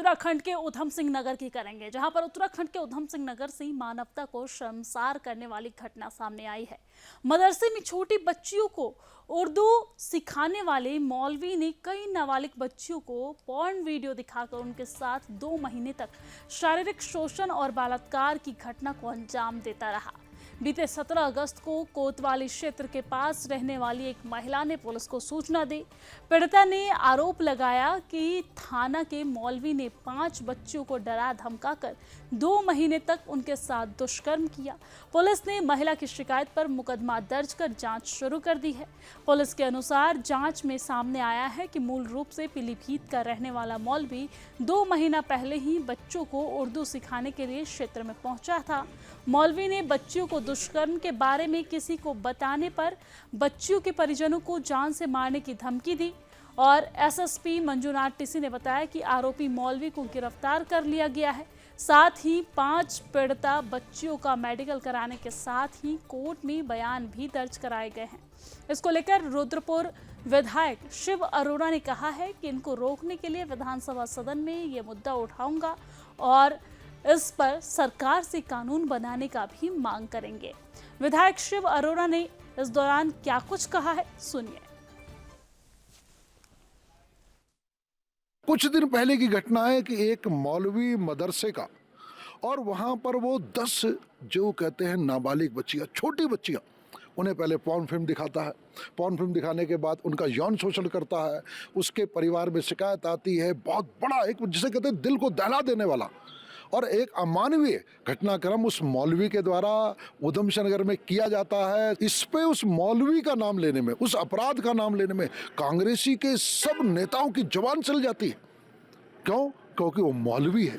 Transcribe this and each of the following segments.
उत्तराखंड के उधम सिंह नगर की करेंगे, जहां पर उत्तराखंड के उधम सिंह नगर से मानवता को शर्मसार करने वाली घटना सामने आई है। मदरसे में छोटी बच्चियों को उर्दू सिखाने वाले मौलवी ने कई नाबालिग बच्चियों को पॉर्न वीडियो दिखाकर उनके साथ 2 महीने तक शारीरिक शोषण और बलात्कार की घटना को अंजाम देता रहा। बीते 17 अगस्त को कोतवाली क्षेत्र के पास रहने वाली एक महिला ने पुलिस को सूचना दी। पीड़िता ने आरोप लगाया कि थाना के मौलवी ने 5 बच्चियों को डरा धमकाकर 2 महीने तक उनके साथ दुष्कर्म किया। पुलिस ने महिला की शिकायत पर मुकदमा दर्ज कर जांच शुरू कर दी है। पुलिस के अनुसार जांच में सामने आया है कि मूल रूप से पीलीभीत का रहने वाला मौलवी 2 महीना पहले ही बच्चों को उर्दू सिखाने के लिए क्षेत्र में पहुंचा था। मौलवी ने बच्चियों को दुष्कर्म के बारे में किसी को बताने पर बच्चियों के परिजनों को जान से मारने की धमकी दी और एसएसपी मंजुनाथ टीसी ने बताया कि आरोपी मौलवी को गिरफ्तार कर लिया गया है। साथ ही 5 पीड़िता बच्चियों का मेडिकल कराने के साथ ही कोर्ट में बयान भी दर्ज कराए गए हैं। इसको लेकर रुद्रपुर विधायक शिव अरोड़ा ने कहा है कि इनको रोकने के लिए विधानसभा सदन में ये मुद्दा उठाऊंगा और इस पर सरकार से कानून बनाने का भी मांग करेंगे। विधायक शिव अरोड़ा ने इस दौरान क्या कुछ कहा है, सुनिए। कुछ दिन पहले की घटना है कि एक मौलवी मदरसे का और वहां पर वो 10 जो कहते हैं नाबालिग बच्चियां, छोटी बच्चियां, उन्हें पहले पॉर्न फिल्म दिखाता है। पॉर्न फिल्म दिखाने के बाद उनका यौन शोषण करता है। उसके परिवार में शिकायत आती है। बहुत बड़ा एक जिसे कहते हैं दिल को दहला देने वाला और एक अमानवीय घटनाक्रम उस मौलवी के द्वारा उधम सिंह नगर में किया जाता है। इस पे उस मौलवी का नाम लेने में, उस अपराध का नाम लेने में कांग्रेसी के सब नेताओं की जुबान चल जाती है। क्यों? क्योंकि वो मौलवी है,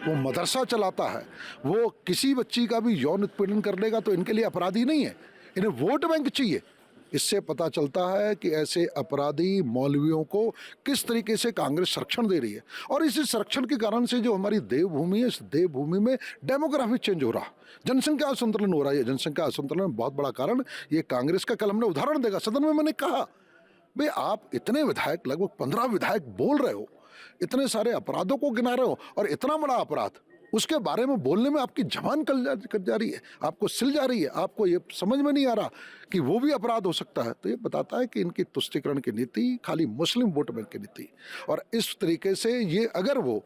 वो मदरसा चलाता है। वो किसी बच्ची का भी यौन उत्पीड़न कर लेगा तो इनके लिए अपराधी नहीं है, इन्हें वोट बैंक चाहिए। इससे पता चलता है कि ऐसे अपराधी मौलवियों को किस तरीके से कांग्रेस संरक्षण दे रही है और इसी संरक्षण के कारण से जो हमारी देवभूमि है, इस देवभूमि में डेमोग्राफिक चेंज हो रहा, जनसंख्या असंतुलन हो रहा है। जनसंख्या असंतुलन में बहुत बड़ा कारण ये कांग्रेस का। कल हमने उदाहरण देखा सदन में, मैंने कहा भाई आप इतने विधायक, लगभग 15 विधायक बोल रहे हो, इतने सारे अपराधों को गिना रहे हो और इतना बड़ा अपराध उसके बारे में बोलने में आपकी जबान कट जा रही है, आपको सिल जा रही है, आपको ये समझ में नहीं आ रहा कि वो भी अपराध हो सकता है। तो ये बताता है कि इनकी तुष्टीकरण की नीति खाली मुस्लिम वोट बैंक की नीति। और इस तरीके से ये अगर वो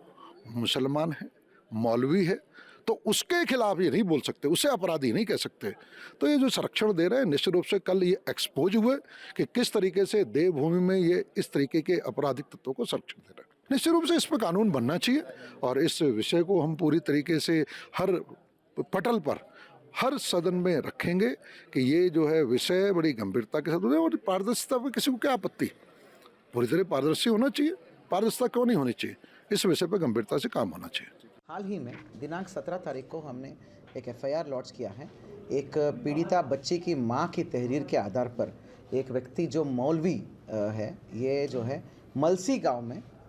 मुसलमान है, मौलवी है, तो उसके खिलाफ ये नहीं बोल सकते, उसे अपराधी नहीं कह सकते। तो ये जो संरक्षण दे रहे हैं निश्चित रूप से कल ये एक्सपोज हुए कि किस तरीके से देवभूमि में ये इस तरीके के आपराधिक तत्वों को संरक्षण दे रहे हैं। निश्चित रूप से इस पर कानून बनना चाहिए और इस विषय को हम पूरी तरीके से हर पटल पर, हर सदन में रखेंगे कि ये जो है विषय बड़ी गंभीरता के साथ होगा। और पारदर्शिता में किसी को क्या आपत्ति? पूरी तरह पारदर्शी होना चाहिए। पारदर्शिता क्यों नहीं होनी चाहिए? इस विषय पर गंभीरता से काम होना चाहिए। हाल ही में दिनांक 17 तारीख को हमने एक एफआईआर लॉन्च किया है। एक पीड़िता बच्ची की मां की तहरीर के आधार पर एक व्यक्ति जो मौलवी है, ये जो है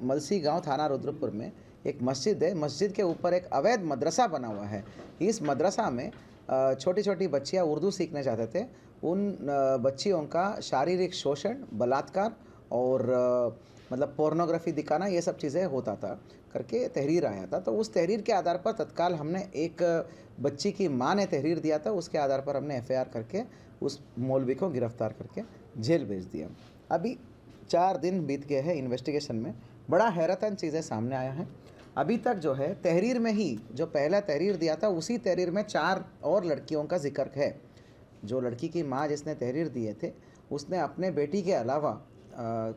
मलसी गांव थाना रुद्रपुर में एक मस्जिद है। मस्जिद के ऊपर एक अवैध मदरसा बना हुआ है। इस मदरसा में छोटी छोटी बच्चियां उर्दू सीखने जाते थे। उन बच्चियों का शारीरिक शोषण, बलात्कार और मतलब पोर्नोग्राफी दिखाना, ये सब चीज़ें होता था करके तहरीर आया था। तो उस तहरीर के आधार पर तत्काल हमने, एक बच्ची की मां ने तहरीर दिया था, उसके आधार पर हमने एफआईआर करके उस मौलवी को गिरफ्तार करके जेल भेज दिया। अभी 4 दिन बीत गए हैं इन्वेस्टिगेशन में। बड़ा हैरतन चीज़ें सामने आया है। अभी तक जो है तहरीर में ही जो पहला तहरीर दिया था, उसी तहरीर में 4 और लड़कियों का जिक्र है। जो लड़की की माँ जिसने तहरीर दिए थे, उसने अपने बेटी के अलावा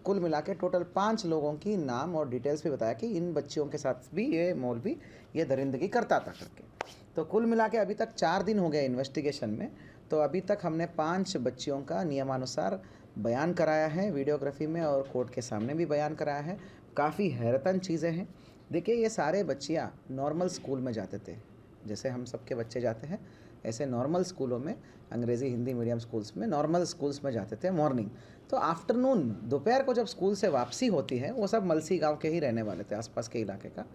कुल मिला के टोटल 5 लोगों की नाम और डिटेल्स भी बताया कि इन बच्चियों के साथ भी ये मौलवी ये दरिंदगी करता था करके। तो कुल मिला के अभी तक 4 दिन हो गए इन्वेस्टिगेशन में। तो अभी तक हमने 5 बच्चियों का नियमानुसार बयान कराया है वीडियोग्राफी में और कोर्ट के सामने भी बयान कराया है। काफ़ी हैरतन चीज़ें हैं। देखिए, ये सारे बच्चियाँ नॉर्मल स्कूल में जाते थे, जैसे हम सबके बच्चे जाते हैं, ऐसे नॉर्मल स्कूलों में, अंग्रेज़ी हिंदी मीडियम स्कूल्स में, नॉर्मल स्कूल्स में जाते थे मॉर्निंग। तो आफ्टरनून, दोपहर को जब स्कूल से वापसी होती है, वो सब मलसी गांव के ही रहने वाले थे, आसपास के इलाके का।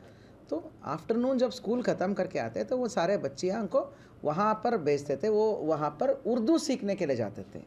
तो आफ्टरनून जब स्कूल ख़त्म करके आते तो वो सारे बच्चियाँ को वहाँ पर भेजते थे, वो वहाँ पर उर्दू सीखने के लिए जाते थे।